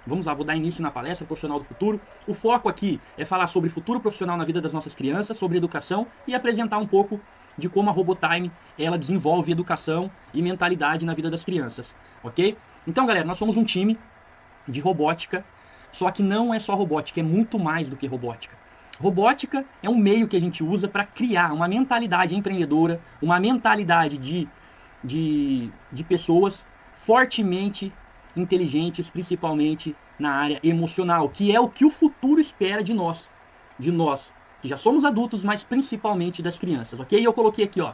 Vamos lá, vou dar início na palestra Profissional do Futuro. O foco aqui é falar sobre futuro profissional na vida das nossas crianças, sobre educação e apresentar um pouco de como a Robotime ela desenvolve educação e mentalidade na vida das crianças, ok? Então, galera, nós somos um time de robótica, só que não é só robótica, é muito mais do que robótica. Robótica é um meio que a gente usa para criar uma mentalidade empreendedora, uma mentalidade de pessoas fortemente inteligentes, principalmente na área emocional, que é o que o futuro espera de nós, que já somos adultos, mas principalmente das crianças, ok? E eu coloquei aqui, ó,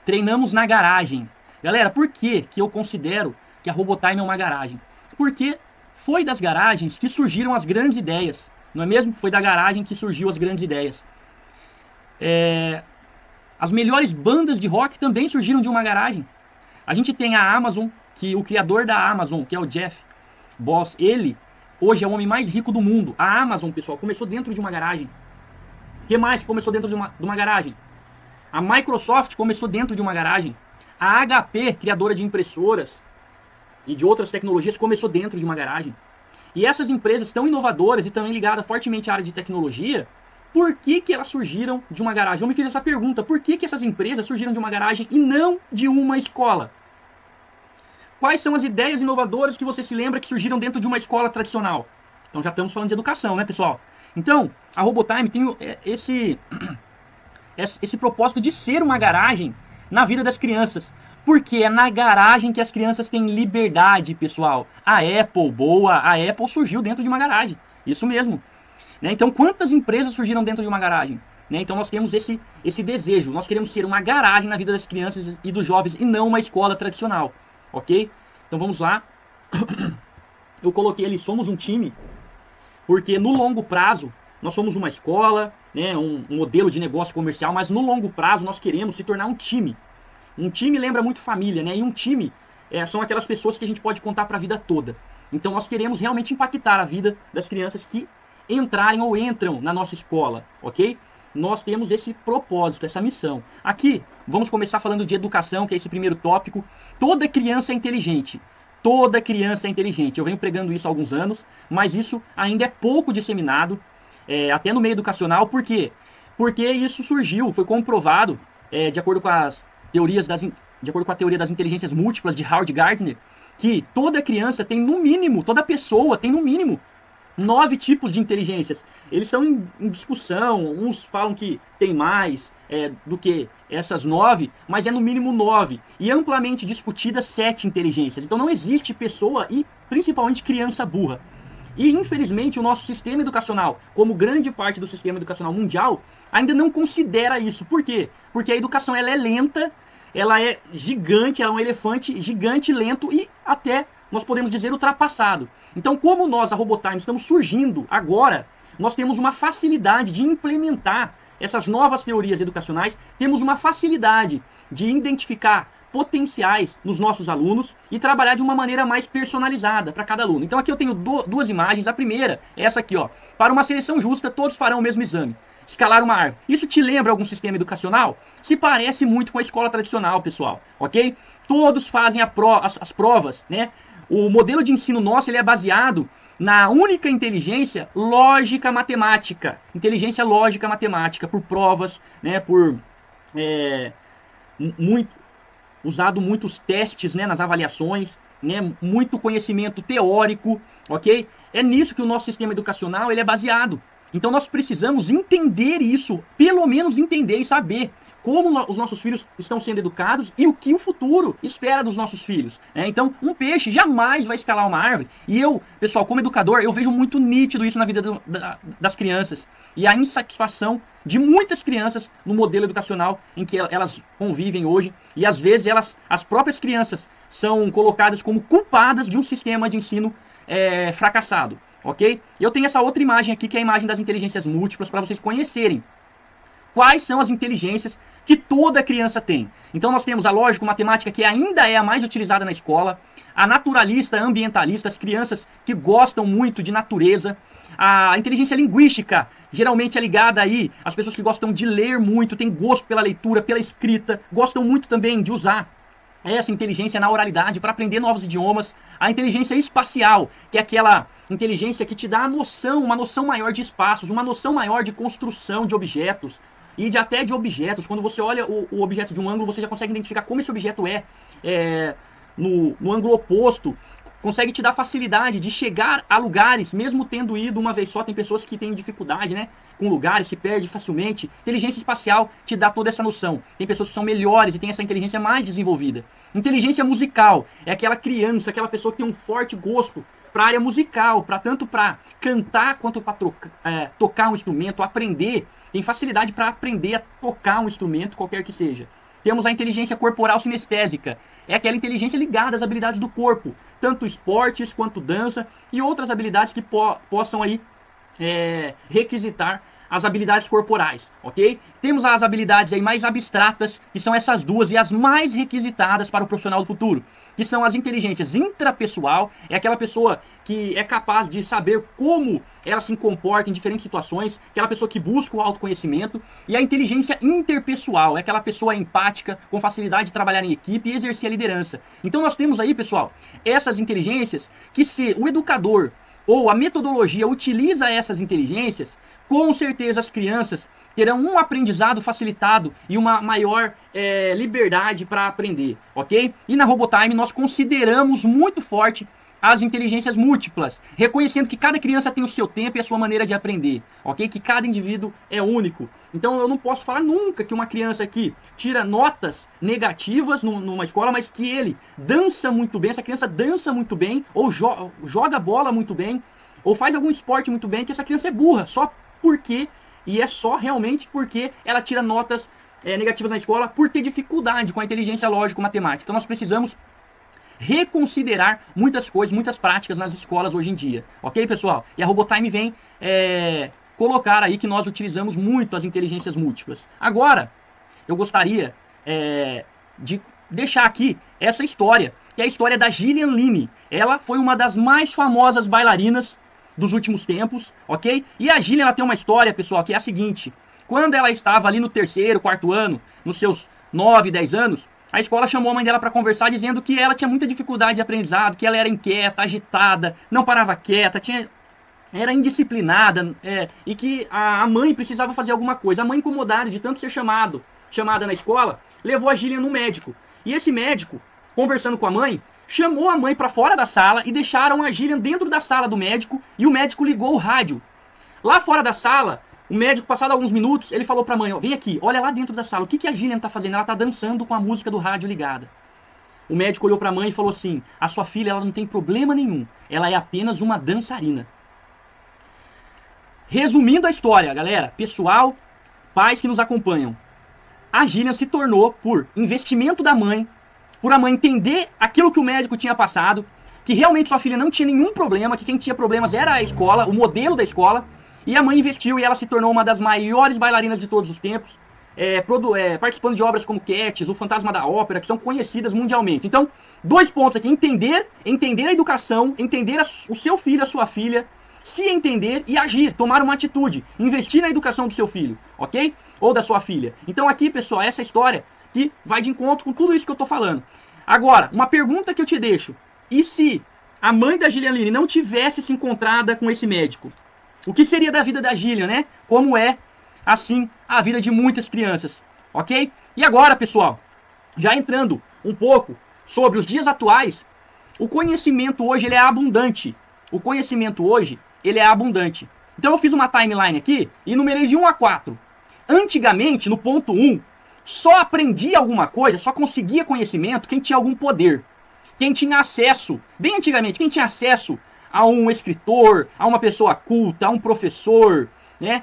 treinamos na garagem. Galera, por que eu considero que a Robotime é uma garagem? Porque foi das garagens que surgiram as grandes ideias, não é mesmo? Foi da garagem que surgiu as grandes ideias. As melhores bandas de rock também surgiram de uma garagem. A gente tem a Amazon, que o criador da Amazon, que é o Jeff Bezos, ele hoje é o homem mais rico do mundo. A Amazon, pessoal, começou dentro de uma garagem. O que mais começou dentro de uma garagem? A Microsoft começou dentro de uma garagem. A HP, criadora de impressoras e de outras tecnologias, começou dentro de uma garagem. E essas empresas tão inovadoras e também ligadas fortemente à área de tecnologia, por que elas surgiram de uma garagem? Eu me fiz essa pergunta, por que essas empresas surgiram de uma garagem e não de uma escola? Quais são as ideias inovadoras que você se lembra que surgiram dentro de uma escola tradicional? Então já estamos falando de educação, né, pessoal? Então, a Robotime tem esse propósito de ser uma garagem na vida das crianças. Porque é na garagem que as crianças têm liberdade, pessoal. A Apple surgiu dentro de uma garagem. Isso mesmo. Né? Então, quantas empresas surgiram dentro de uma garagem? Né? Então, nós temos esse desejo. Nós queremos ser uma garagem na vida das crianças e dos jovens e não uma escola tradicional. Ok? Então, vamos lá. Eu coloquei ali, somos um time, porque no longo prazo, nós somos uma escola, né, um modelo de negócio comercial, mas no longo prazo nós queremos se tornar um time. Um time lembra muito família, né? E um time são aquelas pessoas que a gente pode contar para a vida toda. Então nós queremos realmente impactar a vida das crianças que entrarem ou entram na nossa escola, ok? Nós temos esse propósito, essa missão. Aqui, vamos começar falando de educação, que é esse primeiro tópico. Toda criança é inteligente. Toda criança é inteligente. Eu venho pregando isso há alguns anos, mas isso ainda é pouco disseminado, até no meio educacional. Por quê? Porque isso surgiu, foi comprovado, de acordo com de acordo com a teoria das inteligências múltiplas de Howard Gardner, que toda criança tem no mínimo, toda pessoa tem no mínimo 9 tipos de inteligências. Eles estão em discussão, uns falam que tem mais do que essas 9, mas é no mínimo 9. E amplamente discutidas 7 inteligências. Então não existe pessoa e principalmente criança burra. E infelizmente o nosso sistema educacional, como grande parte do sistema educacional mundial, ainda não considera isso. Por quê? Porque a educação ela é lenta, ela é gigante, ela é um elefante gigante, lento e até, nós podemos dizer, ultrapassado. Então, como nós, a Robotime, estamos surgindo agora, nós temos uma facilidade de implementar essas novas teorias educacionais, temos uma facilidade de identificar potenciais nos nossos alunos e trabalhar de uma maneira mais personalizada para cada aluno. Então aqui eu tenho duas imagens. A primeira é essa aqui, ó. Para uma seleção justa, todos farão o mesmo exame. Escalar uma árvore. Isso te lembra algum sistema educacional? Se parece muito com a escola tradicional, pessoal, ok? Todos fazem as provas, né? O modelo de ensino nosso ele é baseado na única inteligência lógica matemática. Inteligência lógica matemática, por provas, né? Por usado muitos testes, né, nas avaliações, né, muito conhecimento teórico, ok? É nisso que o nosso sistema educacional ele é baseado. Então nós precisamos entender isso, pelo menos entender e saber como os nossos filhos estão sendo educados e o que o futuro espera dos nossos filhos. Então, um peixe jamais vai escalar uma árvore. E eu, pessoal, como educador, eu vejo muito nítido isso na vida das crianças. E a insatisfação de muitas crianças no modelo educacional em que elas convivem hoje. E às vezes as próprias crianças são colocadas como culpadas de um sistema de ensino fracassado. Ok? Eu tenho essa outra imagem aqui, que é a imagem das inteligências múltiplas, para vocês conhecerem quais são as inteligências que toda criança tem. Então nós temos a lógico-matemática, que ainda é a mais utilizada na escola, a naturalista, a ambientalista, as crianças que gostam muito de natureza, a inteligência linguística, geralmente é ligada aí às pessoas que gostam de ler muito, têm gosto pela leitura, pela escrita, gostam muito também de usar essa inteligência na oralidade para aprender novos idiomas. A inteligência espacial, que é aquela inteligência que te dá a noção, uma noção maior de espaços, uma noção maior de construção de objetos e até de objetos. Quando você olha o objeto de um ângulo, você já consegue identificar como esse objeto no ângulo oposto. Consegue te dar facilidade de chegar a lugares, mesmo tendo ido uma vez só. Tem pessoas que têm dificuldade, né, com lugares, se perde facilmente. Inteligência espacial te dá toda essa noção. Tem pessoas que são melhores e têm essa inteligência mais desenvolvida. Inteligência musical é aquela criança, aquela pessoa que tem um forte gosto para a área musical, tanto para cantar quanto para tocar um instrumento, aprender. Tem facilidade para aprender a tocar um instrumento, qualquer que seja. Temos a inteligência corporal sinestésica. É aquela inteligência ligada às habilidades do corpo, tanto esportes quanto dança e outras habilidades que possam aí requisitar as habilidades corporais, ok? Temos as habilidades aí mais abstratas, que são essas duas e as mais requisitadas para o profissional do futuro, que são as inteligências intrapessoal, é aquela pessoa que é capaz de saber como ela se comporta em diferentes situações, aquela pessoa que busca o autoconhecimento, e a inteligência interpessoal, é aquela pessoa empática, com facilidade de trabalhar em equipe e exercer a liderança. Então nós temos aí, pessoal, essas inteligências que, se o educador ou a metodologia utiliza essas inteligências, com certeza as crianças terão um aprendizado facilitado e uma maior liberdade para aprender, ok? E na Robotime nós consideramos muito forte as inteligências múltiplas, reconhecendo que cada criança tem o seu tempo e a sua maneira de aprender, ok? Que cada indivíduo é único. Então eu não posso falar nunca que uma criança que tira notas negativas numa escola, mas que ele dança muito bem, essa criança dança muito bem, ou joga bola muito bem, ou faz algum esporte muito bem, que essa criança é burra, só porque, e é só realmente porque ela tira notas negativas na escola por ter dificuldade com a inteligência lógico-matemática. Então nós precisamos reconsiderar muitas coisas, muitas práticas nas escolas hoje em dia. Ok, pessoal? E a Robotime vem colocar aí que nós utilizamos muito as inteligências múltiplas. Agora, eu gostaria de deixar aqui essa história, que é a história da Gillian Lynne. Ela foi uma das mais famosas bailarinas dos últimos tempos, ok? E a Gillian, ela tem uma história, pessoal, que é a seguinte. Quando ela estava ali no 3º, 4º ano, nos seus 9, 10 anos, a escola chamou a mãe dela para conversar, dizendo que ela tinha muita dificuldade de aprendizado, que ela era inquieta, agitada, não parava quieta, era indisciplinada, e que a mãe precisava fazer alguma coisa. A mãe, incomodada de tanto ser chamada na escola, levou a Gillian no médico. E esse médico, conversando com a mãe, chamou a mãe para fora da sala e deixaram a Gillian dentro da sala do médico, e o médico ligou o rádio. Lá fora da sala, o médico, passado alguns minutos, ele falou para a mãe, vem aqui, olha lá dentro da sala, o que a Gillian está fazendo? Ela está dançando com a música do rádio ligada. O médico olhou para a mãe e falou assim, a sua filha, ela não tem problema nenhum, ela é apenas uma dançarina. Resumindo a história, galera, pessoal, pais que nos acompanham, a Gillian se tornou, por investimento da mãe, por a mãe entender aquilo que o médico tinha passado, que realmente sua filha não tinha nenhum problema, que quem tinha problemas era a escola, o modelo da escola, e a mãe investiu e ela se tornou uma das maiores bailarinas de todos os tempos, participando de obras como Cats, O Fantasma da Ópera, que são conhecidas mundialmente. Então, 2 pontos aqui, entender a educação, entender o seu filho, a sua filha, se entender e agir, tomar uma atitude, investir na educação do seu filho, ok? Ou da sua filha. Então aqui, pessoal, essa história que vai de encontro com tudo isso que eu tô falando. Agora, uma pergunta que eu te deixo. E se a mãe da Gillian Lynne não tivesse se encontrado com esse médico? O que seria da vida da Gillian, né? Como é, assim, a vida de muitas crianças, ok? E agora, pessoal, já entrando um pouco sobre os dias atuais, o conhecimento hoje ele é abundante. O conhecimento hoje ele é abundante. Então eu fiz uma timeline aqui e numerei de 1 a 4. Antigamente, no ponto 1, só aprendia alguma coisa, só conseguia conhecimento quem tinha algum poder. Quem tinha acesso, bem antigamente, quem tinha acesso a um escritor, a uma pessoa culta, a um professor, né?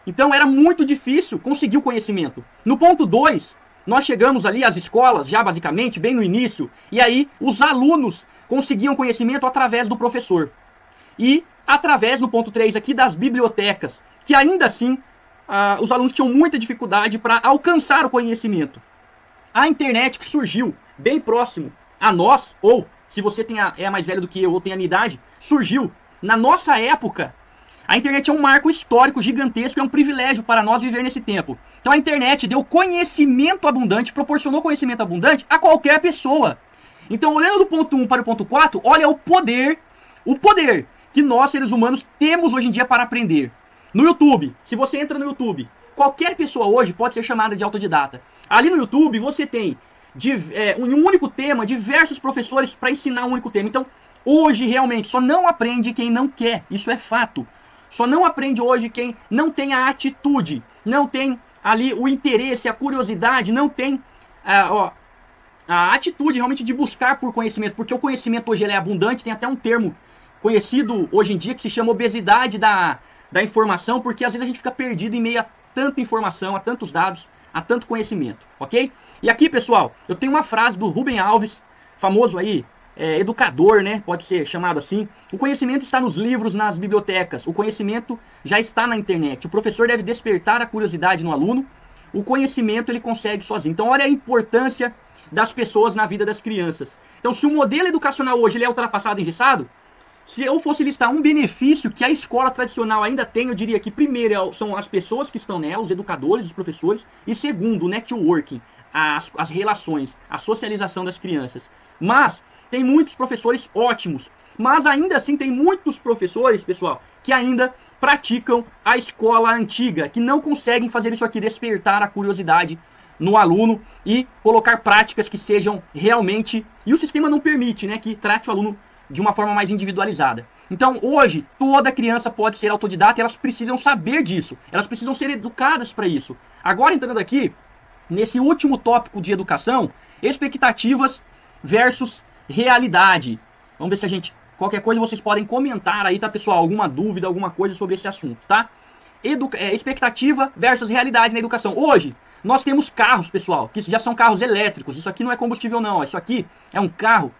Então era muito difícil conseguir o conhecimento. No ponto 2, nós chegamos ali às escolas, já basicamente, bem no início, e aí os alunos conseguiam conhecimento através do professor. E através, no ponto 3 aqui, das bibliotecas, que ainda assim os alunos tinham muita dificuldade para alcançar o conhecimento. A internet que surgiu bem próximo a nós, ou se você é mais velho do que eu ou tem a minha idade, surgiu na nossa época. A internet é um marco histórico gigantesco, é um privilégio para nós viver nesse tempo. Então a internet deu conhecimento abundante, proporcionou conhecimento abundante a qualquer pessoa. Então, olhando do ponto 1 para o ponto 4, olha o poder que nós, seres humanos, temos hoje em dia para aprender. No YouTube, se você entra no YouTube, qualquer pessoa hoje pode ser chamada de autodidata. Ali no YouTube você tem um único tema, diversos professores para ensinar um único tema. Então, hoje realmente só não aprende quem não quer, isso é fato. Só não aprende hoje quem não tem a atitude, não tem ali o interesse, a curiosidade, não tem a atitude realmente de buscar por conhecimento, porque o conhecimento hoje ele é abundante, tem até um termo conhecido hoje em dia que se chama obesidade da informação, porque às vezes a gente fica perdido em meio a tanta informação, a tantos dados, a tanto conhecimento, ok? E aqui, pessoal, eu tenho uma frase do Rubem Alves, famoso aí, educador, né? Pode ser chamado assim. O conhecimento está nos livros, nas bibliotecas. O conhecimento já está na internet. O professor deve despertar a curiosidade no aluno. O conhecimento ele consegue sozinho. Então, olha a importância das pessoas na vida das crianças. Então, se o modelo educacional hoje ele é ultrapassado e engessado, se eu fosse listar um benefício que a escola tradicional ainda tem, eu diria que primeiro são as pessoas que estão nela, os educadores, os professores, e segundo, o networking, as relações, a socialização das crianças. Mas tem muitos professores ótimos, mas ainda assim tem muitos professores, pessoal, que ainda praticam a escola antiga, que não conseguem fazer isso aqui, despertar a curiosidade no aluno e colocar práticas que sejam realmente... E o sistema não permite, né, que trate o aluno de uma forma mais individualizada. Então, hoje, toda criança pode ser autodidata e elas precisam saber disso. Elas precisam ser educadas para isso. Agora, entrando aqui, nesse último tópico de educação, expectativas versus realidade. Vamos ver se a gente... Qualquer coisa vocês podem comentar aí, tá, pessoal? Alguma dúvida, alguma coisa sobre esse assunto, tá? Expectativa versus realidade na educação. Hoje, nós temos carros, pessoal, que já são carros elétricos. Isso aqui não é combustível, não. Isso aqui é um carro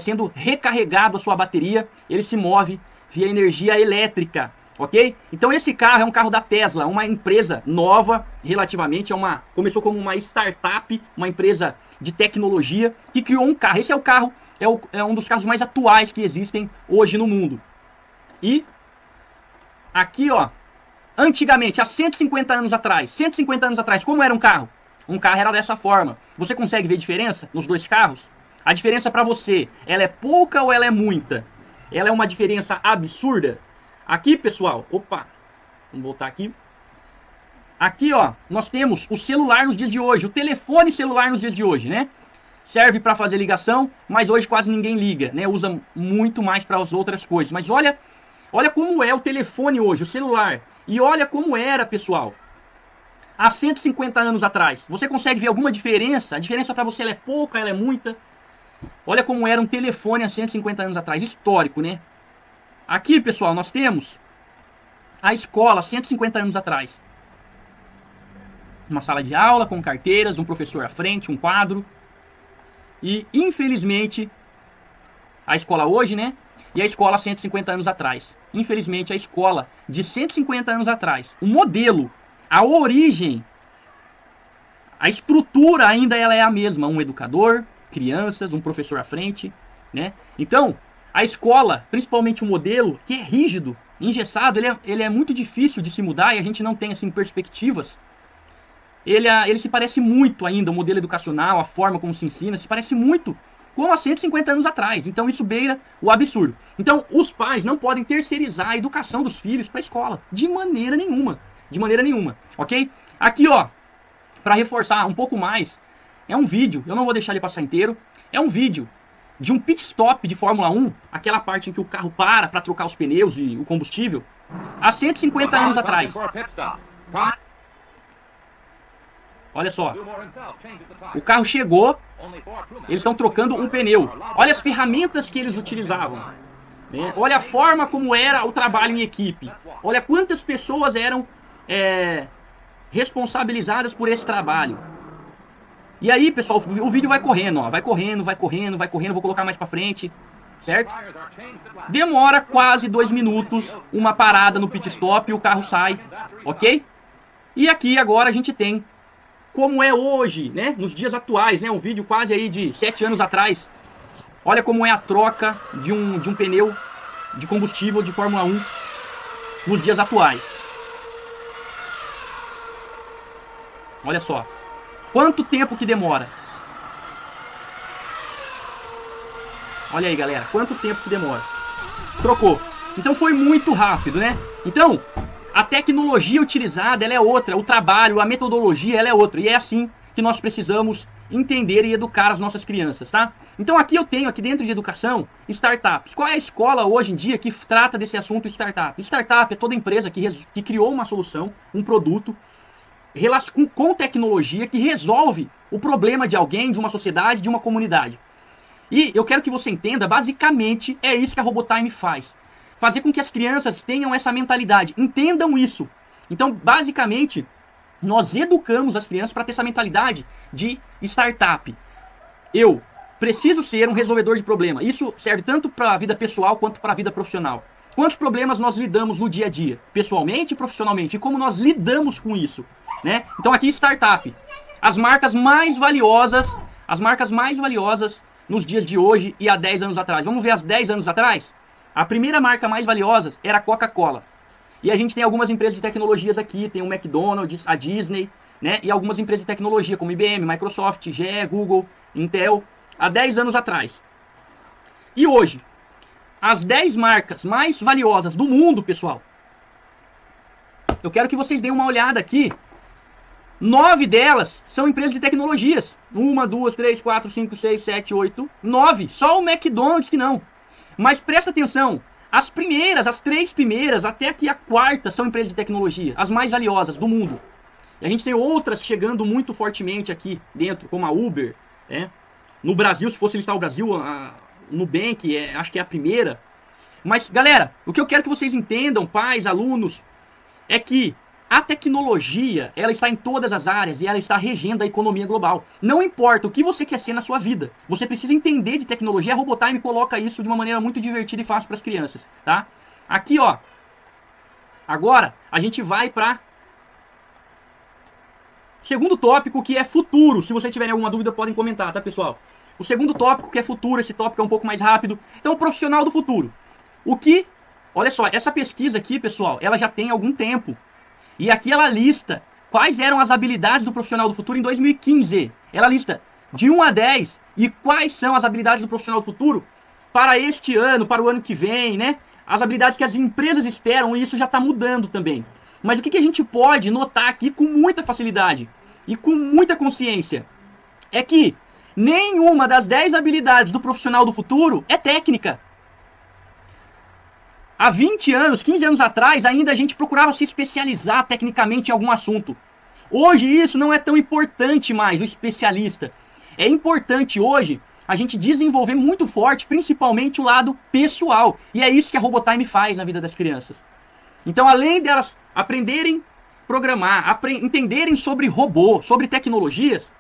sendo recarregado a sua bateria. Ele se move via energia elétrica, ok? Então esse carro é um carro da Tesla, uma empresa nova, relativamente. Começou como uma startup, uma empresa de tecnologia que criou um carro. Esse é o carro, é um dos carros mais atuais que existem hoje no mundo. E aqui, ó, antigamente, há 150 anos atrás, como era um carro? Um carro era dessa forma. Você consegue ver diferença nos dois carros? A diferença para você, ela é pouca ou ela é muita? Ela é uma diferença absurda? Aqui, pessoal, opa, vamos voltar aqui. Aqui, ó, nós temos o celular nos dias de hoje, o telefone celular nos dias de hoje, né? Serve para fazer ligação, mas hoje quase ninguém liga, né? Usa muito mais para as outras coisas. Mas olha como é o telefone hoje, o celular. E olha como era, pessoal, há 150 anos atrás. Você consegue ver alguma diferença? A diferença para você ela é pouca, ela é muita? Olha como era um telefone há 150 anos atrás, histórico, né? Aqui, pessoal, nós temos a escola 150 anos atrás. Uma sala de aula com carteiras, um professor à frente, um quadro. E, infelizmente, a escola hoje, né? E a escola 150 anos atrás. Infelizmente, a escola de 150 anos atrás, o modelo, a origem, a estrutura ainda ela é a mesma. Um educador, crianças, um professor à frente, né? Então, a escola, principalmente o modelo, que é rígido, engessado, ele é muito difícil de se mudar e a gente não tem, assim, perspectivas. Ele se parece muito ainda, o modelo educacional, a forma como se ensina, se parece muito como há 150 anos atrás. Então isso beira o absurdo. Então os pais não podem terceirizar a educação dos filhos para a escola, de maneira nenhuma. De maneira nenhuma, ok? Aqui, ó, para reforçar um pouco mais, é um vídeo, eu não vou deixar ele passar inteiro, é um vídeo de um pit stop de Fórmula 1, aquela parte em que o carro para trocar os pneus e o combustível, há 150 anos atrás. Olha só, o carro chegou, eles estão trocando um pneu. Olha as ferramentas que eles utilizavam, né? Olha a forma como era o trabalho em equipe. Olha quantas pessoas eram responsabilizadas por esse trabalho. E aí, pessoal, o vídeo vai correndo, ó, vai correndo, vou colocar mais pra frente, certo? Demora quase 2 minutos, uma parada no pit stop e o carro sai, ok? E aqui agora a gente tem como é hoje, né? Nos dias atuais, né? Um vídeo quase aí de 7 anos atrás. Olha como é a troca de um pneu de combustível de Fórmula 1 nos dias atuais. Olha só. Quanto tempo que demora? Olha aí, galera. Quanto tempo que demora? Trocou. Então foi muito rápido, né? Então, a tecnologia utilizada, ela é outra, o trabalho, a metodologia, ela é outra. E é assim que nós precisamos entender e educar as nossas crianças, tá? Então aqui eu tenho, aqui dentro de educação, startups. Qual é a escola hoje em dia que trata desse assunto startup? Startup é toda empresa que criou uma solução, um produto, com tecnologia que resolve o problema de alguém, de uma sociedade, de uma comunidade. E eu quero que você entenda, basicamente, é isso que a Robotime faz. Fazer com que as crianças tenham essa mentalidade, entendam isso. Então, basicamente, nós educamos as crianças para ter essa mentalidade de startup. Eu preciso ser um resolvedor de problema. Isso serve tanto para a vida pessoal quanto para a vida profissional. Quantos problemas nós lidamos no dia a dia, pessoalmente e profissionalmente, e como nós lidamos com isso, né? Então aqui startup. As marcas mais valiosas nos dias de hoje e há 10 anos atrás. Vamos ver há 10 anos atrás? A primeira marca mais valiosa era a Coca-Cola. E a gente tem algumas empresas de tecnologias aqui, tem o McDonald's, a Disney, né? E algumas empresas de tecnologia como IBM, Microsoft, GE, Google, Intel, há 10 anos atrás. E hoje, as 10 marcas mais valiosas do mundo, pessoal. Eu quero que vocês deem uma olhada aqui. 9 delas são empresas de tecnologias. 1, 2, 3, 4, 5, 6, 7, 8, 9. Só o McDonald's que não. Mas presta atenção. As 3 primeiras, até aqui a quarta, são empresas de tecnologia. As mais valiosas do mundo. E a gente tem outras chegando muito fortemente aqui dentro, como a Uber, né? No Brasil, se fosse listar o Brasil, a Nubank, acho que é a primeira. Mas, galera, o que eu quero que vocês entendam, pais, alunos, é que a tecnologia, ela está em todas as áreas e ela está regendo a economia global. Não importa o que você quer ser na sua vida, você precisa entender de tecnologia. A Robotime coloca isso de uma maneira muito divertida e fácil para as crianças, tá? Aqui, ó. Agora, a gente vai para segundo tópico, que é futuro. Se vocês tiverem alguma dúvida, podem comentar, tá, pessoal? O segundo tópico, que é futuro, esse tópico é um pouco mais rápido. Então, o profissional do futuro. Olha só, essa pesquisa aqui, pessoal, ela já tem algum tempo. E aqui ela lista quais eram as habilidades do profissional do futuro em 2015. Ela lista de 1 a 10 e quais são as habilidades do profissional do futuro para este ano, para o ano que vem, né? As habilidades que as empresas esperam, e isso já está mudando também. Mas o que a gente pode notar aqui com muita facilidade e com muita consciência é que nenhuma das 10 habilidades do profissional do futuro é técnica. Há 20 anos, 15 anos atrás, ainda a gente procurava se especializar tecnicamente em algum assunto. Hoje isso não é tão importante mais, o especialista. É importante hoje a gente desenvolver muito forte, principalmente o lado pessoal. E é isso que a Robotime faz na vida das crianças. Então, além delas aprenderem a programar, entenderem sobre robô, sobre tecnologias,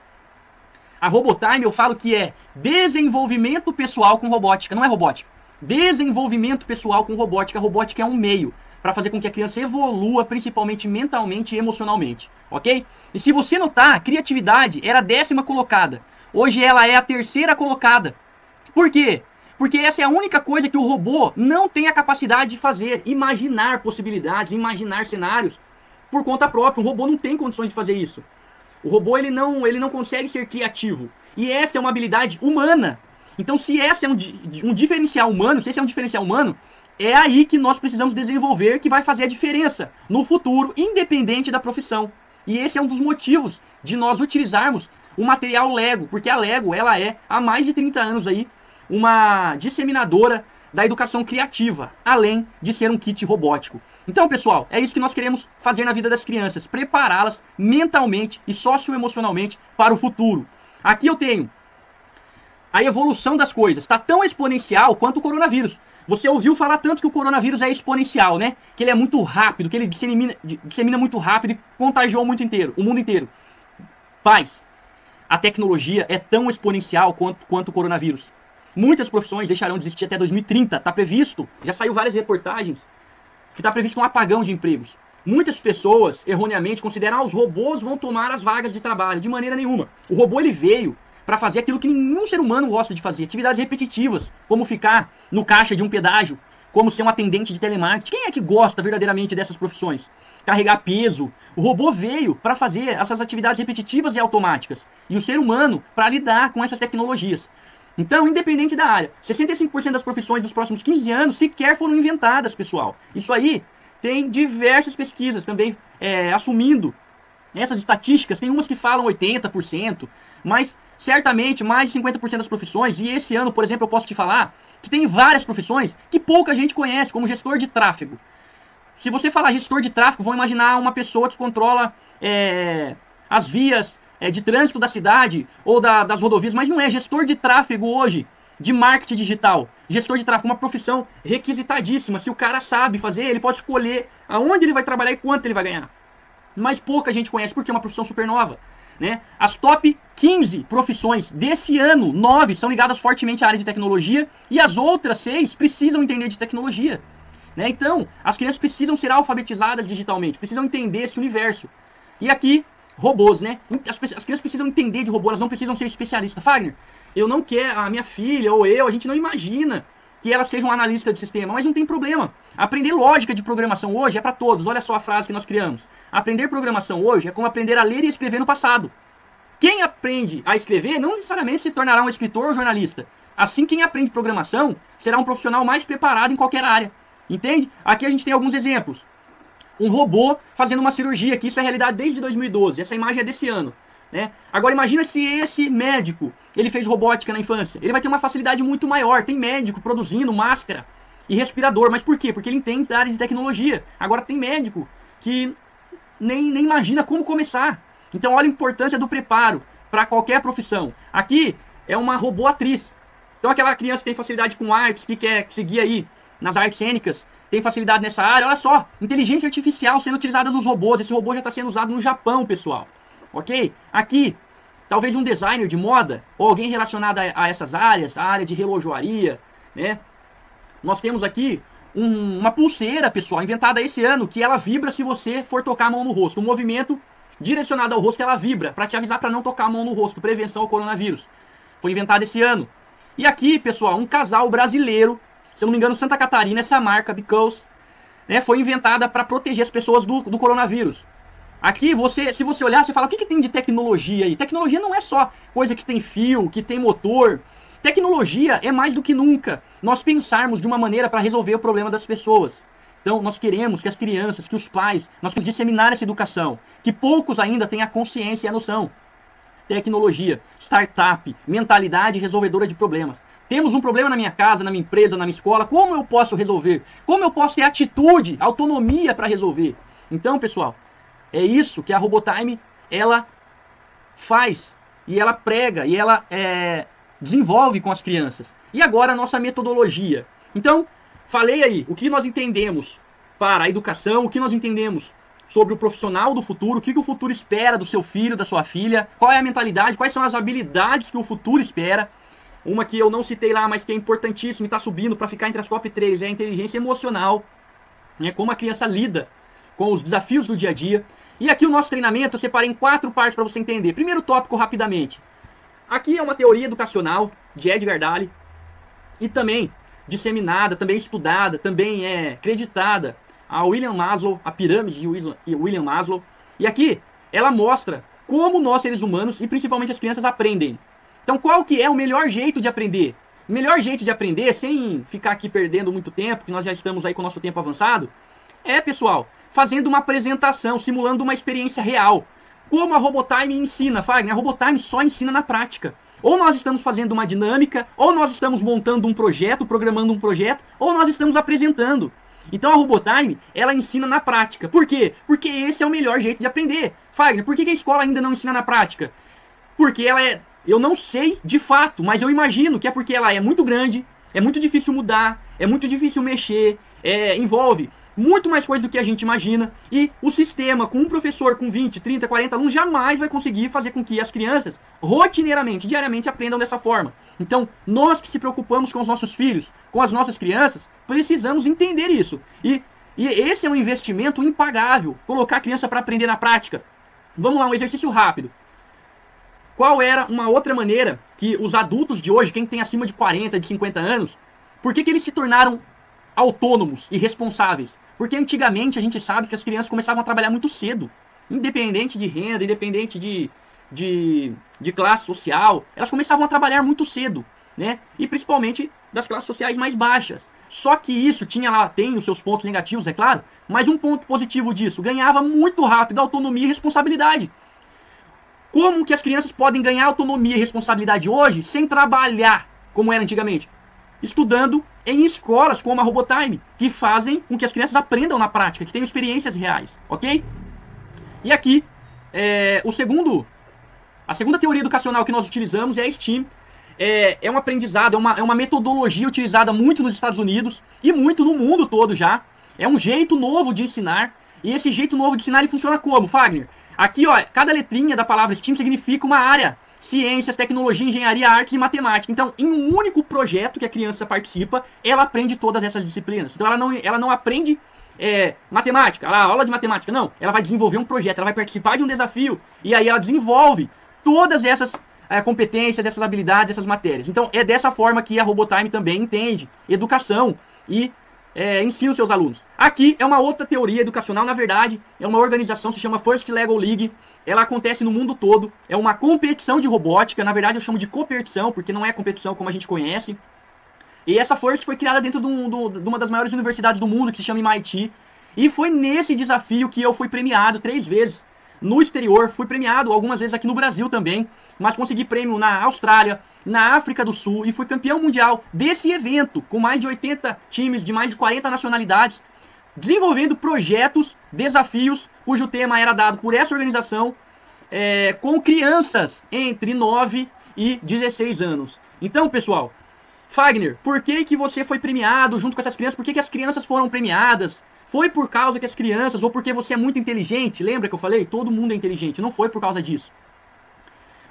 a Robotime eu falo que é desenvolvimento pessoal com robótica, não é robótica. Desenvolvimento pessoal com robótica. A robótica é um meio para fazer com que a criança evolua, principalmente mentalmente e emocionalmente, ok? E se você notar, a criatividade era a 10ª colocada. Hoje ela é a 3ª colocada. Por quê? Porque essa é a única coisa que o robô não tem a capacidade de fazer. Imaginar possibilidades, imaginar cenários por conta própria. O robô não tem condições de fazer isso. O robô ele não consegue ser criativo. E essa é uma habilidade humana. Então, se esse é um diferencial humano, se esse é um diferencial humano, é aí que nós precisamos desenvolver, que vai fazer a diferença no futuro, independente da profissão. E esse é um dos motivos de nós utilizarmos o material Lego, porque a Lego, ela é, há mais de 30 anos aí, uma disseminadora da educação criativa, além de ser um kit robótico. Então, pessoal, é isso que nós queremos fazer na vida das crianças, prepará-las mentalmente e socioemocionalmente para o futuro. Aqui eu tenho a evolução das coisas, está tão exponencial quanto o coronavírus. Você ouviu falar tanto que o coronavírus é exponencial, né? Que ele é muito rápido, que ele dissemina muito rápido e contagiou o mundo inteiro. Pais, a tecnologia é tão exponencial quanto o coronavírus. Muitas profissões deixarão de existir até 2030, está previsto, já saiu várias reportagens, que está previsto um apagão de empregos. Muitas pessoas, erroneamente, consideram que os robôs vão tomar as vagas de trabalho. De maneira nenhuma. O robô ele veio para fazer aquilo que nenhum ser humano gosta de fazer. Atividades repetitivas, como ficar no caixa de um pedágio, como ser um atendente de telemarketing. Quem é que gosta verdadeiramente dessas profissões? Carregar peso. O robô veio para fazer essas atividades repetitivas e automáticas. E o ser humano para lidar com essas tecnologias. Então, independente da área, 65% das profissões dos próximos 15 anos sequer foram inventadas, pessoal. Isso aí tem diversas pesquisas também assumindo essas estatísticas. Tem umas que falam 80%, mas certamente mais de 50% das profissões, e esse ano, por exemplo, eu posso te falar que tem várias profissões que pouca gente conhece, como gestor de tráfego. Se você falar gestor de tráfego, vão imaginar uma pessoa que controla as vias de trânsito da cidade ou das rodovias, mas não é. Gestor de tráfego hoje, de marketing digital, gestor de tráfego, uma profissão requisitadíssima. Se o cara sabe fazer, ele pode escolher aonde ele vai trabalhar e quanto ele vai ganhar. Mas pouca gente conhece, porque é uma profissão super nova, né? As top 15 profissões desse ano, 9 são ligadas fortemente à área de tecnologia, e as outras 6 precisam entender de tecnologia, né? Então, as crianças precisam ser alfabetizadas digitalmente, precisam entender esse universo. E aqui, robôs, né? As crianças precisam entender de robô, elas não precisam ser especialistas. Fagner, eu não quero, a minha filha ou eu, a gente não imagina que ela seja um analista de sistema, mas não tem problema. Aprender lógica de programação hoje é para todos. Olha só a frase que nós criamos. Aprender programação hoje é como aprender a ler e escrever no passado. Quem aprende a escrever não necessariamente se tornará um escritor ou jornalista. Assim, quem aprende programação será um profissional mais preparado em qualquer área. Entende? Aqui a gente tem alguns exemplos. Um robô fazendo uma cirurgia, que isso é realidade desde 2012. Essa imagem é desse ano, né? Agora imagina se esse médico, ele fez robótica na infância. Ele vai ter uma facilidade muito maior. Tem médico produzindo máscara e respirador. Mas por quê? Porque ele entende da área de tecnologia. Agora tem médico que nem imagina como começar. Então olha a importância do preparo para qualquer profissão. Aqui é uma robô atriz. Então aquela criança que tem facilidade com artes, que quer seguir aí nas artes cênicas, tem facilidade nessa área, olha só, inteligência artificial sendo utilizada nos robôs. Esse robô já está sendo usado no Japão, pessoal. Ok? Aqui, talvez um designer de moda, ou alguém relacionado a essas áreas, a área de relojoaria, né? Nós temos aqui uma pulseira, pessoal, inventada esse ano, que ela vibra se você for tocar a mão no rosto. Um movimento direcionado ao rosto, ela vibra, para te avisar para não tocar a mão no rosto, prevenção ao coronavírus. Foi inventado esse ano. E aqui, pessoal, um casal brasileiro, se eu não me engano, Santa Catarina, essa marca, Because, né, foi inventada para proteger as pessoas do coronavírus. Aqui, se você olhar, você fala, o que tem de tecnologia aí? Tecnologia não é só coisa que tem fio, que tem motor. Tecnologia é mais do que nunca nós pensarmos de uma maneira para resolver o problema das pessoas. Então, nós queremos que as crianças, que os pais, nós queremos disseminar essa educação, que poucos ainda têm a consciência e a noção. Tecnologia, startup, mentalidade resolvedora de problemas. Temos um problema na minha casa, na minha empresa, na minha escola, como eu posso resolver? Como eu posso ter atitude, autonomia para resolver? Então, pessoal, é isso que a Robotime, ela faz, e ela prega, e ela desenvolve com as crianças. E agora a nossa metodologia. Então, falei aí o que nós entendemos para a educação, o que nós entendemos sobre o profissional do futuro, o que o futuro espera do seu filho, da sua filha, qual é a mentalidade, quais são as habilidades que o futuro espera. Uma que eu não citei lá, mas que é importantíssima e está subindo para ficar entre as top 3, é a inteligência emocional, né? Como a criança lida com os desafios do dia a dia. E aqui o nosso treinamento eu separei em 4 partes para você entender. Primeiro tópico, rapidamente. Aqui é uma teoria educacional de Edgar Dalle, e também disseminada, também estudada, também acreditada a William Maslow, a pirâmide de William Maslow. E aqui ela mostra como nós, seres humanos, e principalmente as crianças, aprendem. Então qual que é o melhor jeito de aprender? O melhor jeito de aprender, sem ficar aqui perdendo muito tempo, que nós já estamos aí com o nosso tempo avançado, pessoal, fazendo uma apresentação, simulando uma experiência real. Como a Robotime ensina, Fagner, a Robotime só ensina na prática. Ou nós estamos fazendo uma dinâmica, ou nós estamos montando um projeto, programando um projeto, ou nós estamos apresentando. Então a Robotime, ela ensina na prática. Por quê? Porque esse é o melhor jeito de aprender. Fagner, por que a escola ainda não ensina na prática? Porque ela eu não sei de fato, mas eu imagino que é porque ela é muito grande, é muito difícil mudar, é muito difícil mexer, envolve muito mais coisa do que a gente imagina, e o sistema com um professor com 20, 30, 40 alunos jamais vai conseguir fazer com que as crianças rotineiramente, diariamente aprendam dessa forma. Então, nós que se preocupamos com os nossos filhos, com as nossas crianças, precisamos entender isso. E esse é um investimento impagável, colocar a criança para aprender na prática. Vamos lá, um exercício rápido. Qual era uma outra maneira que os adultos de hoje, quem tem acima de 40, de 50 anos, por que eles se tornaram autônomos e responsáveis? Porque antigamente a gente sabe que as crianças começavam a trabalhar muito cedo. Independente de renda, independente de classe social, elas começavam a trabalhar muito cedo. né? E principalmente das classes sociais mais baixas. Só que isso tem os seus pontos negativos, é claro, mas um ponto positivo disso, ganhava muito rápido autonomia e responsabilidade. Como que as crianças podem ganhar autonomia e responsabilidade hoje sem trabalhar, como era antigamente? Estudando em escolas como a Robotime, que fazem com que as crianças aprendam na prática, que tenham experiências reais, ok? E aqui, a segunda teoria educacional que nós utilizamos é a STEAM. É um aprendizado, é uma metodologia utilizada muito nos Estados Unidos e muito no mundo todo já. É um jeito novo de ensinar, e esse jeito novo de ensinar ele funciona como, Fagner? Aqui, ó, cada letrinha da palavra STEAM significa uma área. Ciências, tecnologia, engenharia, artes e matemática. Então, em um único projeto que a criança participa, ela aprende todas essas disciplinas. Então, ela não aprende matemática, aula de matemática, não. Ela vai desenvolver um projeto, ela vai participar de um desafio, e aí ela desenvolve todas essas competências, essas habilidades, essas matérias. Então, é dessa forma que a Robotime também entende educação e ensina os seus alunos. Aqui é uma outra teoria educacional, na verdade, é uma organização, se chama First Lego League. Ela acontece no mundo todo, é uma competição de robótica, na verdade eu chamo de competição, porque não é competição como a gente conhece. E essa First foi criada dentro de uma das maiores universidades do mundo, que se chama MIT. E foi nesse desafio que eu fui premiado 3 vezes no exterior. Fui premiado algumas vezes aqui no Brasil também, mas consegui prêmio na Austrália, na África do Sul, e fui campeão mundial desse evento, com mais de 80 times de mais de 40 nacionalidades, desenvolvendo projetos, desafios, cujo tema era dado por essa organização, com crianças entre 9 e 16 anos. Então, pessoal, Fagner, por que você foi premiado junto com essas crianças? Por que as crianças foram premiadas? Foi por causa que as crianças, ou porque você é muito inteligente? Lembra que eu falei? Todo mundo é inteligente. Não foi por causa disso.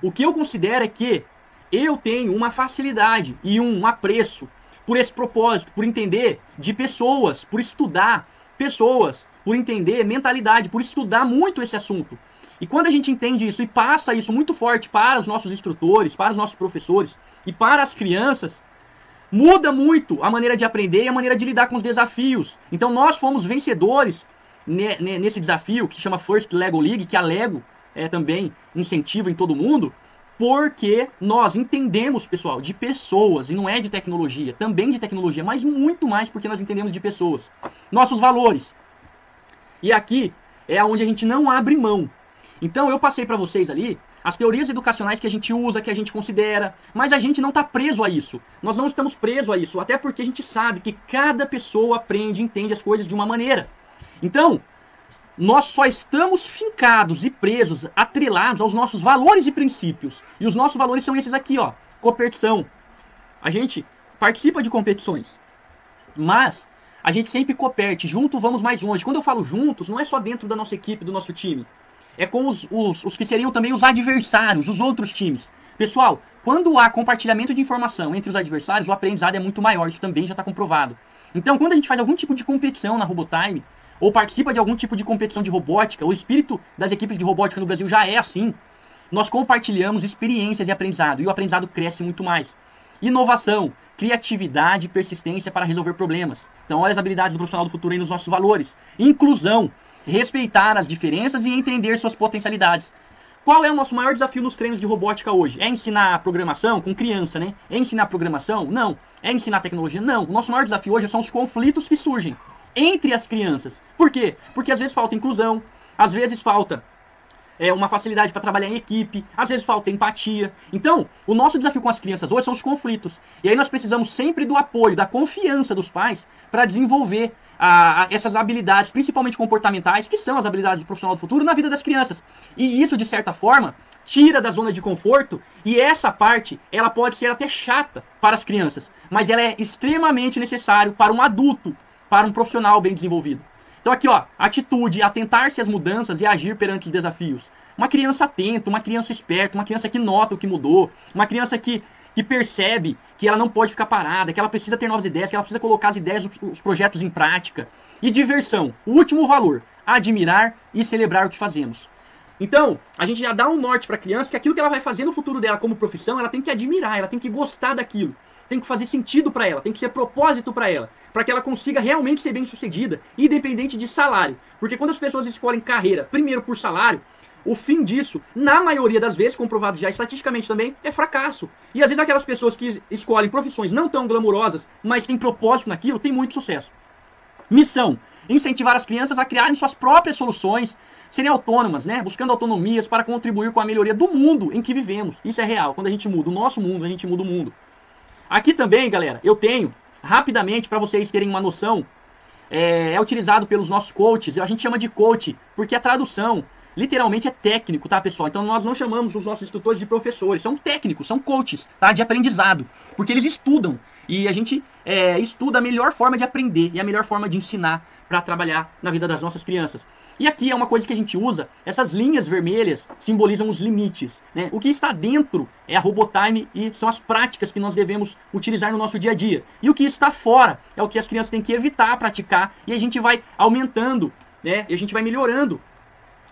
O que eu considero é que eu tenho uma facilidade e um apreço por esse propósito, por entender de pessoas, por estudar pessoas, por entender mentalidade, por estudar muito esse assunto. E quando a gente entende isso e passa isso muito forte para os nossos instrutores, para os nossos professores e para as crianças, muda muito a maneira de aprender e a maneira de lidar com os desafios. Então nós fomos vencedores nesse desafio que se chama First Lego League, que a Lego também incentiva em todo mundo, porque nós entendemos, pessoal, de pessoas, e não é de tecnologia, também de tecnologia, mas muito mais porque nós entendemos de pessoas. Nossos valores. E aqui é onde a gente não abre mão. Então eu passei para vocês ali as teorias educacionais que a gente usa, que a gente considera, mas a gente não está preso a isso. Nós não estamos presos a isso, até porque a gente sabe que cada pessoa aprende e entende as coisas de uma maneira. Então, nós só estamos fincados e presos, atrelados aos nossos valores e princípios. E os nossos valores são esses aqui, ó. Competição. A gente participa de competições, mas a gente sempre compete. Junto vamos mais longe. Quando eu falo juntos, não é só dentro da nossa equipe, do nosso time. É com os que seriam também os adversários, os outros times. Pessoal, quando há compartilhamento de informação entre os adversários, o aprendizado é muito maior. Isso também já está comprovado. Então, quando a gente faz algum tipo de competição na Robotime, ou participa de algum tipo de competição de robótica, o espírito das equipes de robótica no Brasil já é assim, nós compartilhamos experiências e aprendizado, e o aprendizado cresce muito mais. Inovação, criatividade e persistência para resolver problemas. Então olha as habilidades do profissional do futuro aí nos nossos valores. Inclusão, respeitar as diferenças e entender suas potencialidades. Qual é o nosso maior desafio nos treinos de robótica hoje? É ensinar programação com criança, né? É ensinar programação? Não. É ensinar tecnologia? Não. O nosso maior desafio hoje são os conflitos que surgem entre as crianças. Por quê? Porque às vezes falta inclusão, às vezes falta uma facilidade para trabalhar em equipe, às vezes falta empatia. Então, o nosso desafio com as crianças hoje são os conflitos. E aí nós precisamos sempre do apoio, da confiança dos pais para desenvolver essas habilidades, principalmente comportamentais, que são as habilidades do profissional do futuro na vida das crianças. E isso, de certa forma, tira da zona de conforto, e essa parte, ela pode ser até chata para as crianças, mas ela é extremamente necessária para um adulto, para um profissional bem desenvolvido. Então aqui, ó, atitude, atentar-se às mudanças e agir perante os desafios. Uma criança atenta, uma criança esperta, uma criança que nota o que mudou, uma criança que percebe que ela não pode ficar parada, que ela precisa ter novas ideias, que ela precisa colocar as ideias, os projetos em prática. E diversão, o último valor, admirar e celebrar o que fazemos. Então, a gente já dá um norte para a criança que aquilo que ela vai fazer no futuro dela como profissão, ela tem que admirar, ela tem que gostar daquilo. Tem que fazer sentido para ela, tem que ser propósito para ela, para que ela consiga realmente ser bem sucedida, independente de salário. Porque quando as pessoas escolhem carreira, primeiro por salário, o fim disso, na maioria das vezes, comprovado já estatisticamente também, é fracasso. E às vezes aquelas pessoas que escolhem profissões não tão glamourosas, mas têm propósito naquilo, têm muito sucesso. Missão: incentivar as crianças a criarem suas próprias soluções, serem autônomas, né? Buscando autonomias para contribuir com a melhoria do mundo em que vivemos. Isso é real. Quando a gente muda o nosso mundo, a gente muda o mundo. Aqui também, galera, eu tenho, rapidamente, para vocês terem uma noção, é utilizado pelos nossos coaches. A gente chama de coach, porque a tradução literalmente é técnico, tá, pessoal? Então nós não chamamos os nossos instrutores de professores, são técnicos, são coaches, tá? De aprendizado, porque eles estudam. E a gente estuda a melhor forma de aprender e a melhor forma de ensinar para trabalhar na vida das nossas crianças. E aqui é uma coisa que a gente usa, essas linhas vermelhas simbolizam os limites, né? O que está dentro é a Robotime e são as práticas que nós devemos utilizar no nosso dia a dia. E o que está fora é o que as crianças têm que evitar praticar, e a gente vai aumentando, né? E a gente vai melhorando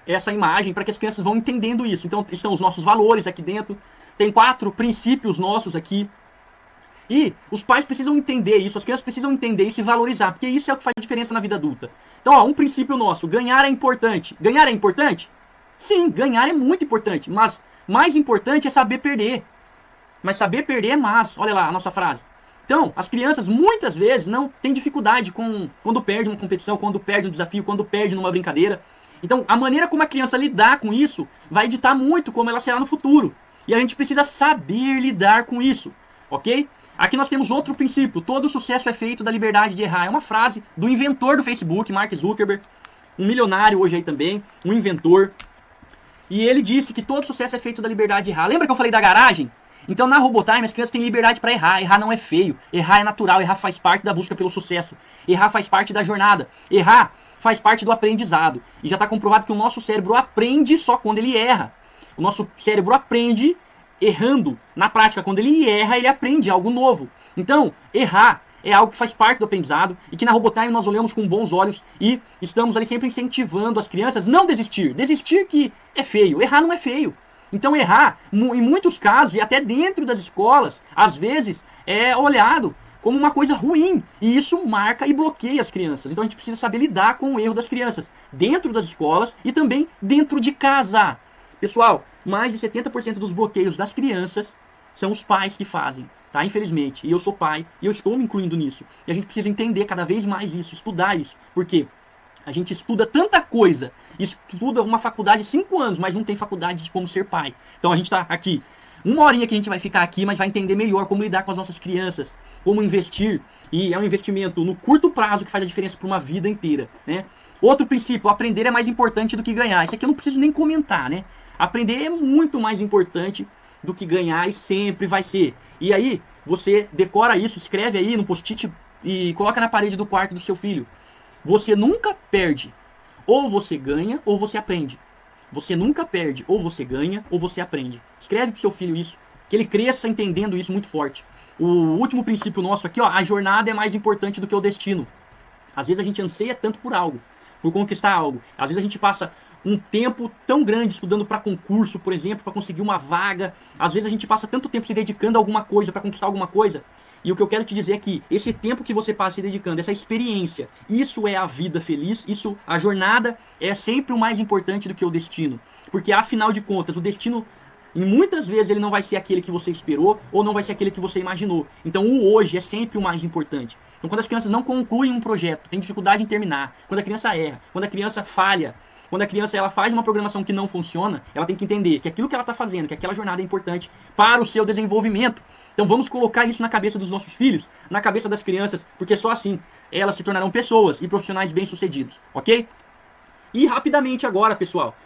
essa imagem para que as crianças vão entendendo isso. Então estão os nossos valores aqui dentro, tem 4 princípios nossos aqui. E os pais precisam entender isso, as crianças precisam entender isso e valorizar, porque isso é o que faz diferença na vida adulta. Então, ó, um princípio nosso: ganhar é importante. Ganhar é importante? Sim, ganhar é muito importante, mas mais importante é saber perder. Mas saber perder é mais. Olha lá a nossa frase. Então, as crianças muitas vezes não têm dificuldade quando perde uma competição, quando perde um desafio, quando perde numa brincadeira. Então, a maneira como a criança lidar com isso vai ditar muito como ela será no futuro. E a gente precisa saber lidar com isso, ok? Aqui nós temos outro princípio: todo sucesso é feito da liberdade de errar. É uma frase do inventor do Facebook, Mark Zuckerberg, um milionário hoje aí também, um inventor. E ele disse que todo sucesso é feito da liberdade de errar. Lembra que eu falei da garagem? Então na Robotime as crianças têm liberdade para errar. Errar não é feio, errar é natural, errar faz parte da busca pelo sucesso. Errar faz parte da jornada. Errar faz parte do aprendizado. E já está comprovado que o nosso cérebro aprende só quando ele erra. O nosso cérebro aprende errando. Na prática, quando ele erra, ele aprende algo novo. Então, errar é algo que faz parte do aprendizado e que na Robotime nós olhamos com bons olhos e estamos ali sempre incentivando as crianças a não desistir. Desistir que é feio, errar não é feio. Então errar, em muitos casos, e até dentro das escolas, às vezes é olhado como uma coisa ruim. E isso marca e bloqueia as crianças. Então a gente precisa saber lidar com o erro das crianças dentro das escolas e também dentro de casa. Pessoal, mais de 70% dos bloqueios das crianças são os pais que fazem, tá? Infelizmente. E eu sou pai e eu estou me incluindo nisso. E a gente precisa entender cada vez mais isso, estudar isso. Porque a gente estuda tanta coisa, estuda uma faculdade de 5 anos, mas não tem faculdade de como ser pai. Então a gente está aqui, 1 horinha que a gente vai ficar aqui, mas vai entender melhor como lidar com as nossas crianças, como investir. E é um investimento no curto prazo que faz a diferença para uma vida inteira, né? Outro princípio: aprender é mais importante do que ganhar. Isso aqui eu não preciso nem comentar, né? Aprender é muito mais importante do que ganhar e sempre vai ser. E aí, você decora isso, escreve aí no post-it e coloca na parede do quarto do seu filho. Você nunca perde. Ou você ganha ou você aprende. Você nunca perde. Ou você ganha ou você aprende. Escreve pro seu filho isso, que ele cresça entendendo isso muito forte. O último princípio nosso aqui, ó: a jornada é mais importante do que o destino. Às vezes a gente anseia tanto por algo, por conquistar algo. Às vezes a gente passa um tempo tão grande estudando para concurso, por exemplo, para conseguir uma vaga. Às vezes a gente passa tanto tempo se dedicando a alguma coisa, para conquistar alguma coisa. E o que eu quero te dizer é que esse tempo que você passa se dedicando, essa experiência, isso é a vida feliz, isso, a jornada é sempre o mais importante do que o destino. Porque afinal de contas, o destino, muitas vezes ele não vai ser aquele que você esperou ou não vai ser aquele que você imaginou. Então o hoje é sempre o mais importante. Então quando as crianças não concluem um projeto, tem dificuldade em terminar, quando a criança erra, quando a criança falha, quando a criança ela faz uma programação que não funciona, ela tem que entender que aquilo que ela está fazendo, que aquela jornada é importante para o seu desenvolvimento. Então vamos colocar isso na cabeça dos nossos filhos, na cabeça das crianças, porque só assim elas se tornarão pessoas e profissionais bem-sucedidos, ok? E rapidamente agora, pessoal,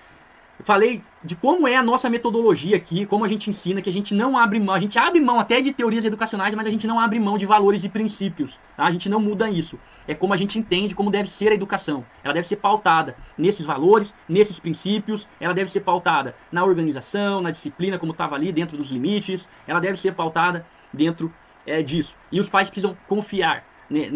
falei de como é a nossa metodologia aqui, como a gente ensina, que a gente não abre mão, a gente abre mão até de teorias educacionais, mas a gente não abre mão de valores e princípios, tá? A gente não muda isso. É como a gente entende como deve ser a educação. Ela deve ser pautada nesses valores, nesses princípios, ela deve ser pautada na organização, na disciplina, como estava ali, dentro dos limites, ela deve ser pautada dentro disso. E os pais precisam confiar, né,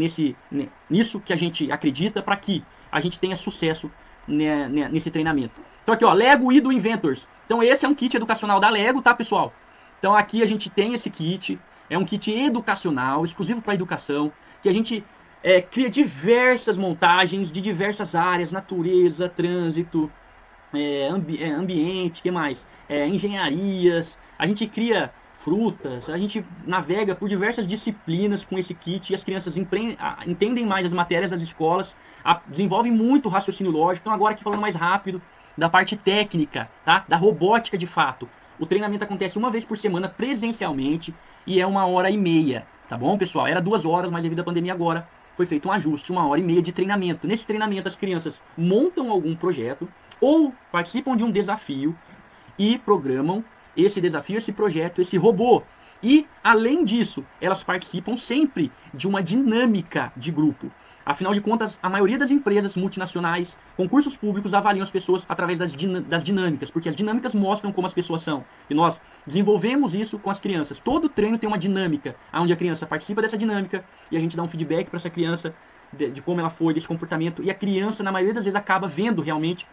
nisso que a gente acredita para que a gente tenha sucesso, né, nesse treinamento. Então aqui, ó, Lego e do Inventors. Então esse é um kit educacional da Lego, tá, pessoal? Então aqui a gente tem esse kit, é um kit educacional, exclusivo para educação, que a gente cria diversas montagens de diversas áreas: natureza, trânsito, ambiente, que mais? Engenharias, a gente cria frutas, a gente navega por diversas disciplinas com esse kit e as crianças entendem mais as matérias das escolas, desenvolvem muito raciocínio lógico. Então agora aqui falando mais rápido da parte técnica, tá? Da robótica de fato. O treinamento acontece uma vez por semana presencialmente e é 1h30, tá bom, pessoal? Era 2 horas, mas devido à pandemia agora foi feito um ajuste, 1h30 de treinamento. Nesse treinamento as crianças montam algum projeto ou participam de um desafio e programam esse desafio, esse projeto, esse robô. E, além disso, elas participam sempre de uma dinâmica de grupo. Afinal de contas, a maioria das empresas multinacionais, concursos públicos, avaliam as pessoas através das dinâmicas, porque as dinâmicas mostram como as pessoas são. E nós desenvolvemos isso com as crianças. Todo treino tem uma dinâmica, onde a criança participa dessa dinâmica e a gente dá um feedback para essa criança de como ela foi, desse comportamento. E a criança, na maioria das vezes, acaba vendo realmente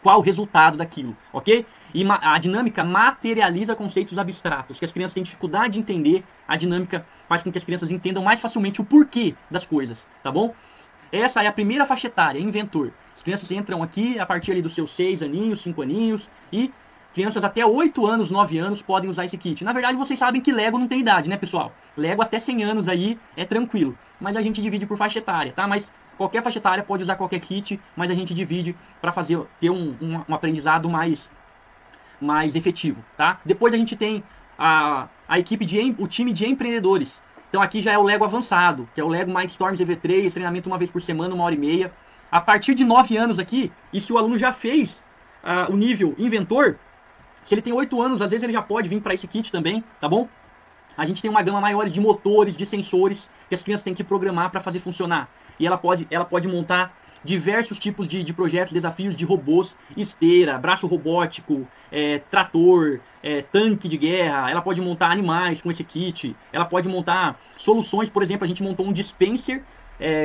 qual o resultado daquilo, ok? E a dinâmica materializa conceitos abstratos, que as crianças têm dificuldade de entender. A dinâmica faz com que as crianças entendam mais facilmente o porquê das coisas, tá bom? Essa é a primeira faixa etária, inventor. As crianças entram aqui a partir ali dos seus 6 aninhos, 5 aninhos, e crianças até 8 anos, 9 anos podem usar esse kit. Na verdade, vocês sabem que Lego não tem idade, né, pessoal? Lego até 100 anos aí é tranquilo, mas a gente divide por faixa etária, tá? Mas qualquer faixa etária pode usar qualquer kit, mas a gente divide para ter um aprendizado mais efetivo, tá? Depois a gente tem o time de empreendedores. Então aqui já é o Lego avançado, que é o Lego Mindstorms EV3, treinamento uma vez por semana, 1h30. A partir de 9 anos aqui, e se o aluno já fez o nível inventor, se ele tem 8 anos, às vezes ele já pode vir para esse kit também, tá bom? A gente tem uma gama maior de motores, de sensores, que as crianças têm que programar para fazer funcionar. E ela pode montar diversos tipos de projetos, desafios de robôs, esteira, braço robótico, trator, tanque de guerra. Ela pode montar animais com esse kit. Ela pode montar soluções, por exemplo, a gente montou um dispenser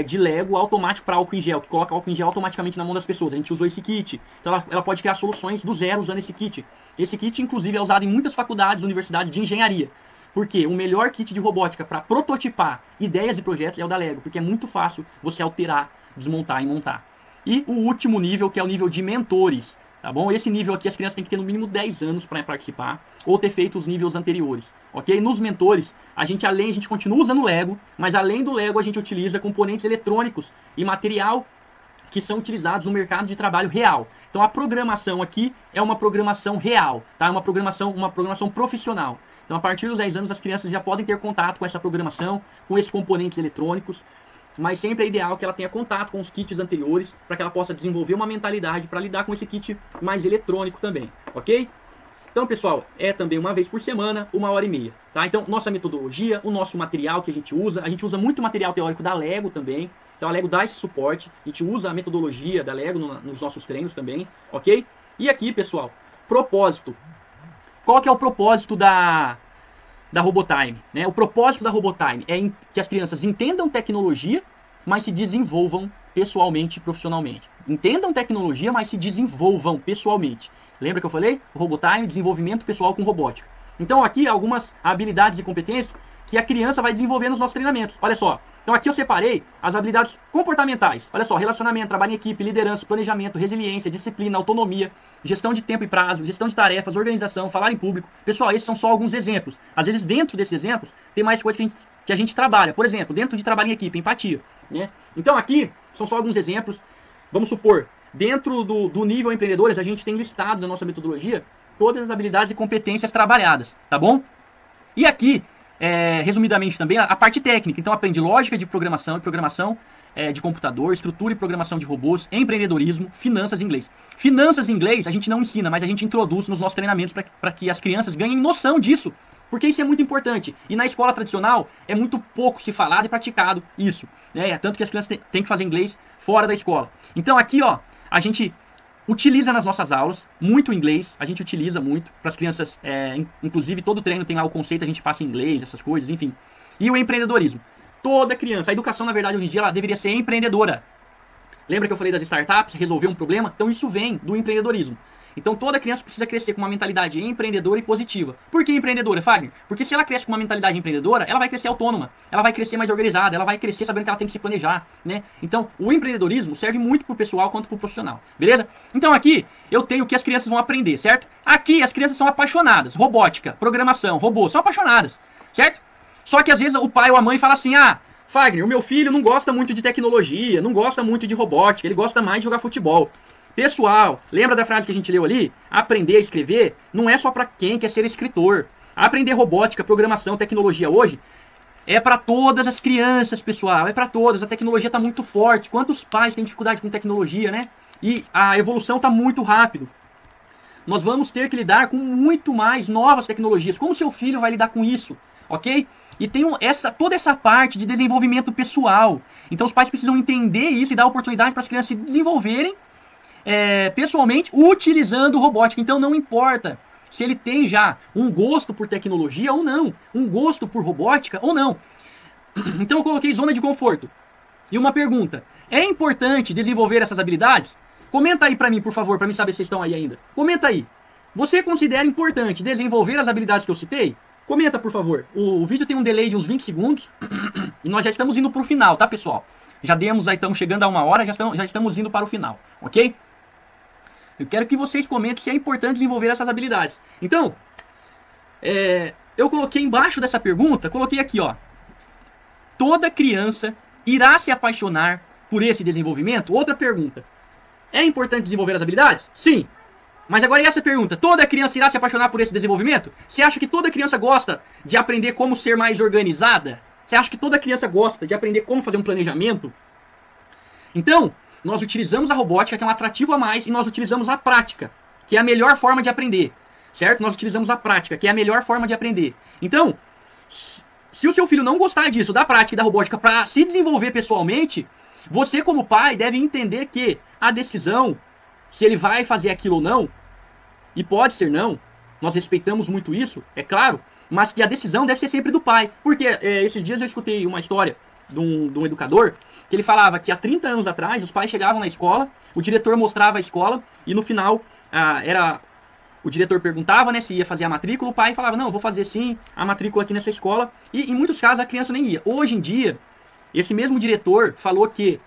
de Lego automático para álcool em gel, que coloca álcool em gel automaticamente na mão das pessoas. A gente usou esse kit. Então ela pode criar soluções do zero usando esse kit. Esse kit, inclusive, é usado em muitas faculdades, universidades de engenharia. Porque o melhor kit de robótica para prototipar ideias e projetos é o da Lego, porque é muito fácil você alterar, desmontar e montar. E o último nível, que é o nível de mentores, tá bom? Esse nível aqui as crianças têm que ter no mínimo 10 anos para participar, ou ter feito os níveis anteriores, ok? Nos mentores, a gente continua usando o Lego, mas além do Lego a gente utiliza componentes eletrônicos e material que são utilizados no mercado de trabalho real. Então a programação aqui é uma programação real, tá? É uma programação profissional. Então, a partir dos 10 anos, as crianças já podem ter contato com essa programação, com esses componentes eletrônicos, mas sempre é ideal que ela tenha contato com os kits anteriores, para que ela possa desenvolver uma mentalidade para lidar com esse kit mais eletrônico também, ok? Então, pessoal, é também uma vez por semana, 1h30, tá? Então, nossa metodologia, o nosso material que a gente usa muito material teórico da Lego também, então a Lego dá esse suporte, a gente usa a metodologia da Lego nos nossos treinos também, ok? E aqui, pessoal, propósito. Qual que é o propósito da Robotime? Né? O propósito da Robotime é que as crianças entendam tecnologia, mas se desenvolvam pessoalmente e profissionalmente. Entendam tecnologia, mas se desenvolvam pessoalmente. Lembra que eu falei? Robotime, desenvolvimento pessoal com robótica. Então aqui algumas habilidades e competências que a criança vai desenvolver nos nossos treinamentos. Olha só. Então aqui eu separei as habilidades comportamentais. Olha só, relacionamento, trabalho em equipe, liderança, planejamento, resiliência, disciplina, autonomia, gestão de tempo e prazo, gestão de tarefas, organização, falar em público. Pessoal, esses são só alguns exemplos. Às vezes dentro desses exemplos tem mais coisas que a gente trabalha. Por exemplo, dentro de trabalho em equipe, empatia. Né? Então aqui são só alguns exemplos. Vamos supor, dentro do nível empreendedores, a gente tem listado na nossa metodologia todas as habilidades e competências trabalhadas, tá bom? E aqui, resumidamente também, a parte técnica. Então aprende lógica de programação e programação de computador, estrutura e programação de robôs, empreendedorismo, finanças em inglês. Finanças em inglês a gente não ensina, mas a gente introduz nos nossos treinamentos para que as crianças ganhem noção disso. Porque isso é muito importante. E na escola tradicional é muito pouco se falado e praticado isso. Né? Tanto que as crianças têm que fazer inglês fora da escola. Então aqui, ó, a gente utiliza nas nossas aulas muito inglês, a gente utiliza muito para as crianças, inclusive todo treino tem lá o conceito, a gente passa em inglês, essas coisas, enfim. E o empreendedorismo. Toda criança, a educação na verdade hoje em dia ela deveria ser empreendedora. Lembra que eu falei das startups, resolver um problema? Então isso vem do empreendedorismo. Então toda criança precisa crescer com uma mentalidade empreendedora e positiva. Por que empreendedora, Fagner? Porque se ela cresce com uma mentalidade empreendedora, ela vai crescer autônoma, ela vai crescer mais organizada, ela vai crescer sabendo que ela tem que se planejar, né? Então o empreendedorismo serve muito pro pessoal quanto pro profissional, beleza? Então aqui eu tenho o que as crianças vão aprender, certo? Aqui as crianças são apaixonadas, robótica, programação, robô, são apaixonadas, certo? Só que às vezes o pai ou a mãe fala assim, Fagner, o meu filho não gosta muito de tecnologia, não gosta muito de robótica, ele gosta mais de jogar futebol. Pessoal, lembra da frase que a gente leu ali? Aprender a escrever não é só para quem quer ser escritor. Aprender robótica, programação, tecnologia hoje é para todas as crianças, pessoal. É para todas. A tecnologia está muito forte. Quantos pais têm dificuldade com tecnologia, né? E a evolução está muito rápido. Nós vamos ter que lidar com muito mais novas tecnologias. Como seu filho vai lidar com isso? Ok? E tem toda essa parte de desenvolvimento pessoal. Então os pais precisam entender isso e dar oportunidade para as crianças se desenvolverem pessoalmente utilizando robótica. Então não importa se ele tem já um gosto por tecnologia ou não, um gosto por robótica ou não. Então eu coloquei zona de conforto. E uma pergunta: é importante desenvolver essas habilidades? Comenta aí pra mim, por favor, pra mim saber se vocês estão aí ainda. Comenta aí. Você considera importante desenvolver as habilidades que eu citei? Comenta, por favor. O vídeo tem um delay de uns 20 segundos e nós já estamos indo pro final, tá, pessoal? Já estamos chegando a 1 hora, já estamos indo para o final, ok? Eu quero que vocês comentem se é importante desenvolver essas habilidades. Então, eu coloquei embaixo dessa pergunta, coloquei aqui, ó. Toda criança irá se apaixonar por esse desenvolvimento? Outra pergunta. É importante desenvolver as habilidades? Sim. Mas agora e essa pergunta? Toda criança irá se apaixonar por esse desenvolvimento? Você acha que toda criança gosta de aprender como ser mais organizada? Você acha que toda criança gosta de aprender como fazer um planejamento? Então, nós utilizamos a robótica, que é um atrativo a mais, e nós utilizamos a prática, que é a melhor forma de aprender, certo? Nós utilizamos a prática, que é a melhor forma de aprender. Então, se o seu filho não gostar disso, da prática e da robótica, para se desenvolver pessoalmente, você como pai deve entender que a decisão, se ele vai fazer aquilo ou não, e pode ser não, nós respeitamos muito isso, é claro, mas que a decisão deve ser sempre do pai. Porque esses dias eu escutei uma história de um educador, que ele falava que há 30 anos atrás, os pais chegavam na escola, o diretor mostrava a escola, e no final, o diretor perguntava, né, se ia fazer a matrícula, o pai falava, não, vou fazer sim a matrícula aqui nessa escola, e em muitos casos a criança nem ia. Hoje em dia, esse mesmo diretor falou que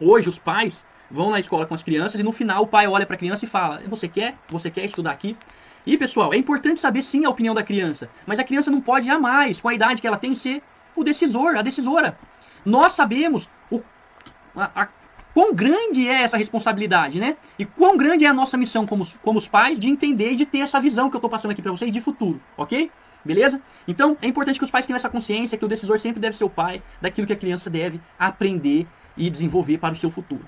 hoje os pais vão na escola com as crianças, e no final o pai olha para a criança e fala, você quer estudar aqui? E pessoal, é importante saber sim a opinião da criança, mas a criança não pode jamais, com a idade que ela tem, ser o decisor, a decisora. Nós sabemos quão grande é essa responsabilidade, né? E quão grande é a nossa missão como os pais de entender e de ter essa visão que eu estou passando aqui para vocês de futuro, ok? Beleza? Então, é importante que os pais tenham essa consciência que o decisor sempre deve ser o pai daquilo que a criança deve aprender e desenvolver para o seu futuro.